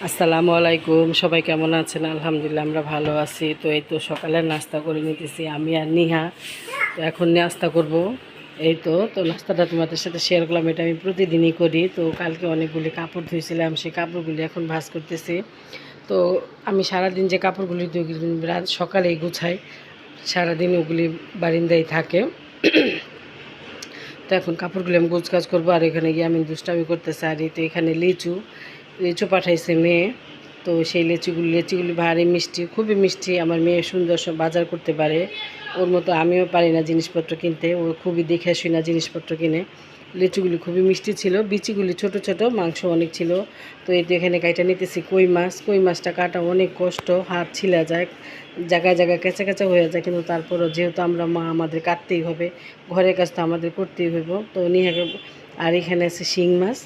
আসসালামু আলাইকুম, সবাই কেমন আছেন? আলহামদুলিল্লাহ আমরা ভালো আছি। তো এই তো সকালের নাস্তা করে নিতেছি আমি আর নিহা। তো এখন নাস্তা করব। তো নাস্তাটা তোমাদের সাথে শেয়ার করলাম। এটা আমি প্রতিদিনই করি। তো কালকে অনেকগুলি কাপড় ধুয়েছিলাম, সেই কাপড়গুলি এখন ভাঁজ করতেছি। তো আমি সারাদিন যে কাপড়গুলি ধুই রাত সকালেই গুছাই, সারাদিন ওগুলি বারিন্দায় থাকে। তো এখন কাপড়গুলি আমি গোছগাছ করবো। আর এখানে গিয়ে আমি দুষ্টামি করতেছি। আর এই তো এখানে লিচু লিচু পাঠাইছে মেয়ে। তো সেই লিচিগুলি ভারী মিষ্টি, খুবই মিষ্টি। আমার মেয়ে সুন্দর সব বাজার করতে পারে, ওর মতো আমিও পারি না জিনিসপত্র কিনতে। ও খুবই দেখে শুই না জিনিসপত্র কিনে। লিচুগুলি খুবই মিষ্টি ছিল, বিচিগুলি ছোট ছোট, মাংস অনেক ছিল। তো এই তো এখানে কাইটা নিতেছি কই মাছটা কাটা অনেক কষ্ট, হাত ছিলা যায়, জায়গায় জায়গায় কেঁচা কেঁচা হয়ে যায়। কিন্তু তারপরও যেহেতু আমরা মা, আমাদের কাটতেই হবে, ঘরের কাজ তো আমাদের করতেই হইব। তো নিহাকে। আর এখানে আছে শিং মাছ।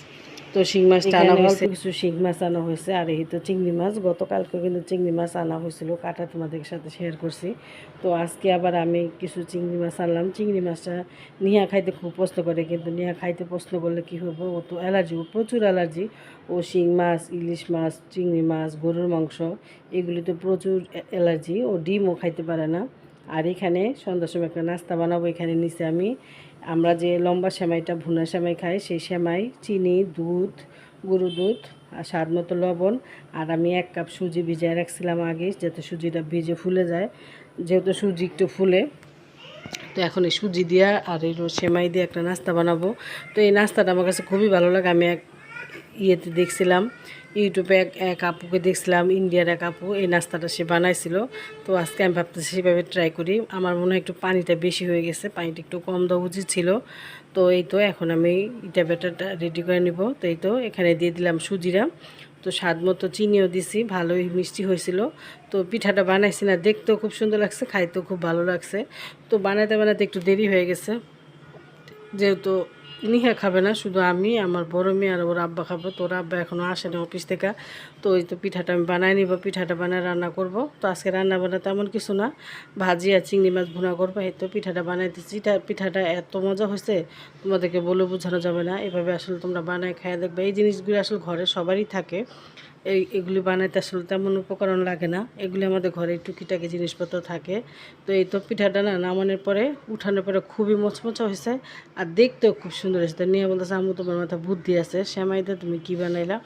তো শিং মাছটা আনা হয়েছে, কিছু শিং মাছ আনা হয়েছে। আর এই তো চিংড়ি মাছ, গতকালকে কিন্তু চিংড়ি মাছ আনা হয়েছিল, কাটা তোমাদের সাথে শেয়ার করছি। তো আজকে আবার আমি কিছু চিংড়ি মাছ আনলাম। চিংড়ি মাছটা নিহা খাইতে খুব পছন্দ করে, কিন্তু নিহা খাইতে পছন্দ করলে কী হবে, ও তো অ্যালার্জি, ও প্রচুর অ্যালার্জি। ও শিং মাছ, ইলিশ মাছ, চিংড়ি মাছ, গরুর মাংস, এগুলিতে প্রচুর অ্যালার্জি। ও ডিমও খাইতে পারে না। আর এখানে সন্ধ্যার সময় একটা নাস্তা বানাবো। এখানে নিচে আমরা যে লম্বা সেমাইটা, ভুনা সেমাই খাই, সেই সেমাই, চিনি, দুধ, গরুর দুধ, আর স্বাদ মতো লবণ। আর আমি 1 কাপ সুজি ভিজিয়ে রাখছিলাম আগে, যাতে সুজিটা ভিজে ফুলে যায়। যেহেতু সুজি একটু ফুলে, তো এখন এই সুজি দিয়া আর এই সেমাই দিয়ে একটা নাস্তা বানাবো। তো এই নাস্তাটা আমার কাছে খুবই ভালো লাগে। আমি ইয়েতে দেখছিলাম, ইউটিউবে এক আপুকে দেখছিলাম, ইন্ডিয়ার এক আপু, এই নাস্তাটা সে বানাইছিল। তো আজকে আমি ভাবতেছি সেভাবে ট্রাই করি। আমার মনে হয় একটু পানিটা বেশি হয়ে গেছে, পানিটা একটু কম দেওয়া উচিত ছিল। তো এই তো এখন আমি ইটা ব্যাটারটা রেডি করে নিব। তো এই তো এখানে দিয়ে দিলাম সুজিরা। তো স্বাদ মতো চিনিও দিছি, ভালোই মিষ্টি হয়েছিল। তো পিঠাটা বানাইছি না, দেখতেও খুব সুন্দর লাগছে, খাইতেও খুব ভালো লাগছে। তো বানাইতে বানাইতে একটু দেরি হয়ে গেছে, যেহেতু নিহা খাবে না, শুধু আমি, আমার বড় মেয়ে আর ওর আব্বা খাবো। তো ওর আব্বা এখনও আসেনি অফিস থেকে। তো ওই তো পিঠাটা আমি বানাই নিব, পিঠাটা বানায় রান্না করব। তো আজকে রান্না বান্না তেমন কিছু না, ভাজি আর চিংড়ি মাছ ভুনা করবো। এই তো পিঠাটা বানাইতেছি। পিঠাটা এত মজা হয়েছে, তোমাদেরকে বলে বোঝানো যাবে না। এভাবে আসলে তোমরা বানায় খাইয়া দেখবে। এই জিনিসগুলো আসলে ঘরে সবারই থাকে। এগুলি বানাইতে আসলে তেমন উপকরণ লাগে না, এগুলি আমাদের ঘরে টুকিটাকি জিনিসপত্র থাকে। তো এই তো পিঠাটা না নামানোর পরে, উঠানোর পরে খুবই মচমচা হয়েছে, আর দেখতেও খুব সুন্দর হয়েছে। তো নিয়ে বলতেছে, আম্মু তোমার মাথা বুদ্ধি আছে, শ্যামাইতে তুমি কী বানাইলা?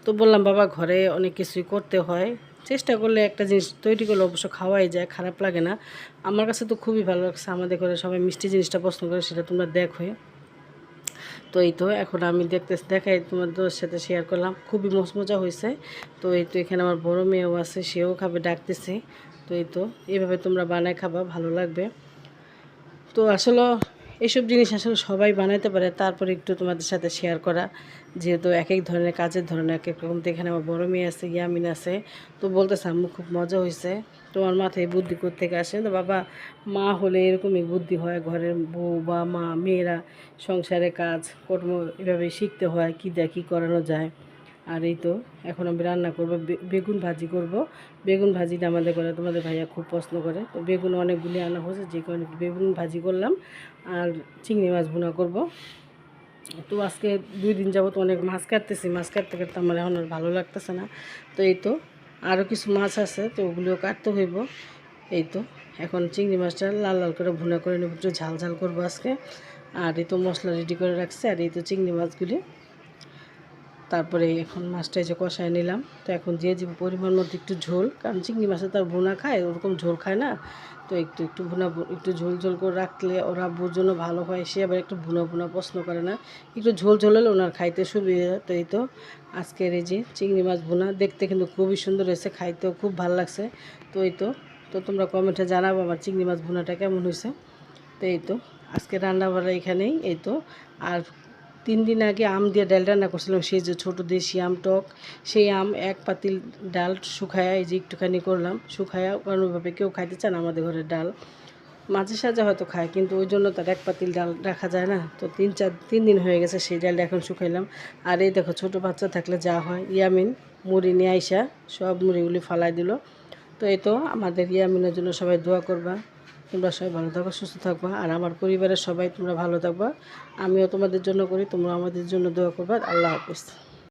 তো বললাম, বাবা ঘরে অনেক কিছুই করতে হয়, চেষ্টা করলে একটা জিনিস তৈরি করলে অবশ্য খাওয়াই যায়, খারাপ লাগে না। আমার কাছে তো খুবই ভালো লাগছে। আমাদের ঘরে সবাই মিষ্টি জিনিসটা পছন্দ করে, সেটা তোমরা দেখো। তো এই তো এখন আমি দেখাই তোমাদের সাথে শেয়ার করলাম, খুবই মচমচা হয়েছে। তো এই তো এখানে আমার বড় মেয়েও আছে, সেও খাবে, ডাকতেছে। তো এই তো এইভাবে তোমরা বানায় খাবা, ভালো লাগবে। তো আসলে এইসব জিনিস আসলে সবাই বানাইতে পারে, তারপরে একটু তোমাদের সাথে শেয়ার করা, যেহেতু এক এক ধরনের কাজের ধরনের এক এক রকম। তো এখানে আমার বড় মেয়ে আছে, ইয়ামিন আছে। তো বলতেছে, আম্মু খুব মজা হয়েছে, তোমার মাথায় বুদ্ধি কোত্থেকে আসে? তো বাবা, মা হলে এরকমই বুদ্ধি হয়, ঘরের বউ বা মা, মেয়েরা সংসারে কাজ কর্ম এভাবে শিখতে হয়, কী দেয়, কী করানো যায়। আর এই তো এখন আমি রান্না করব, বেগুন ভাজি করব। বেগুন ভাজিটা আমাদের ঘরে তোমাদের ভাইয়া খুব পছন্দ করে। তো বেগুন অনেকগুলি আনা হয়েছে, যে কারণে বেগুন ভাজি করলাম। আর চিংড়ি মাছ ভুনা করব। তো আজকে 2 দিন যাবত অনেক মাছ কাটতেছি, মাছ কাটতে কাটতে আমার এখন আর ভালো লাগতেছে না। তো এই তো আরও কিছু মাছ আছে, তো ওগুলিও কাটতে হইব। এই তো এখন চিংড়ি মাছটা লাল লাল করে ভুনা করে নেব, একটু ঝাল ঝাল করবো আজকে। আর এই তো মশলা রেডি করে রাখছে। আর এই তো চিংড়ি মাছগুলি, তারপরে এখন মাছটা যে কষায় নিলাম। তো এখন দিয়ে দিব পরিমাণ মতো একটু ঝোল, কারণ চিংড়ি মাছে তো আর ভুনা খায়, ওরকম ঝোল খায় না। তো একটু ভুনা, একটু ঝোল ঝোল করে রাখলে ওরা আব্বুর জন্য ভালো হয়। সে আবার একটু ভুনা ভুনা পছন্দ করে না, একটু ঝোল ঝোল হলে ওনার খাইতে সুবিধা। তো এই তো আজকের এই যে চিংড়ি মাছ ভুনা, দেখতে কিন্তু খুবই সুন্দর হয়েছে, খাইতেও খুব ভালো লাগছে। তো এই তো তোমরা কমেন্টে জানাবো আমার চিংড়ি মাছ ভুনাটা কেমন হয়েছে। তো এই তো আজকে রান্না বান্না এখানেই। এই তো আর 3 দিন আগে আম দিয়ে ডাল রান্না করছিলাম, সেই যে ছোটো দেশি আম টক, সেই আম 1 পাতিল ডাল শুকায়া, এই যে একটুখানি করলাম শুকায়া, কারণ ওইভাবে কেউ খাইতে চান আমাদের ঘরের ডাল, মাঝে সাঝে হয়তো খায়, কিন্তু ওই জন্য তার 1 পাতিল ডাল রাখা যায় না। তো 3 দিন হয়ে গেছে, সেই ডালটা এখন শুকাইলাম। আর এই দেখো, ছোটো বাচ্চা থাকলে যা হয়, ইয়ামিন মুড়ি নিয়ে আইসা সব মুড়িগুলি ফালাই দিল। তো এই তো আমাদের ইয়ামিনের জন্য সবাই দোয়া করবা, তোমরা সবাই ভালো থাকো, সুস্থ থাকবা। আর আমার পরিবারের সবাই তোমরা ভালো থাকবা, আমিও তোমাদের জন্য করি, তোমরা আমাদের জন্য দোয়া করবা। আল্লাহ হাফিজ।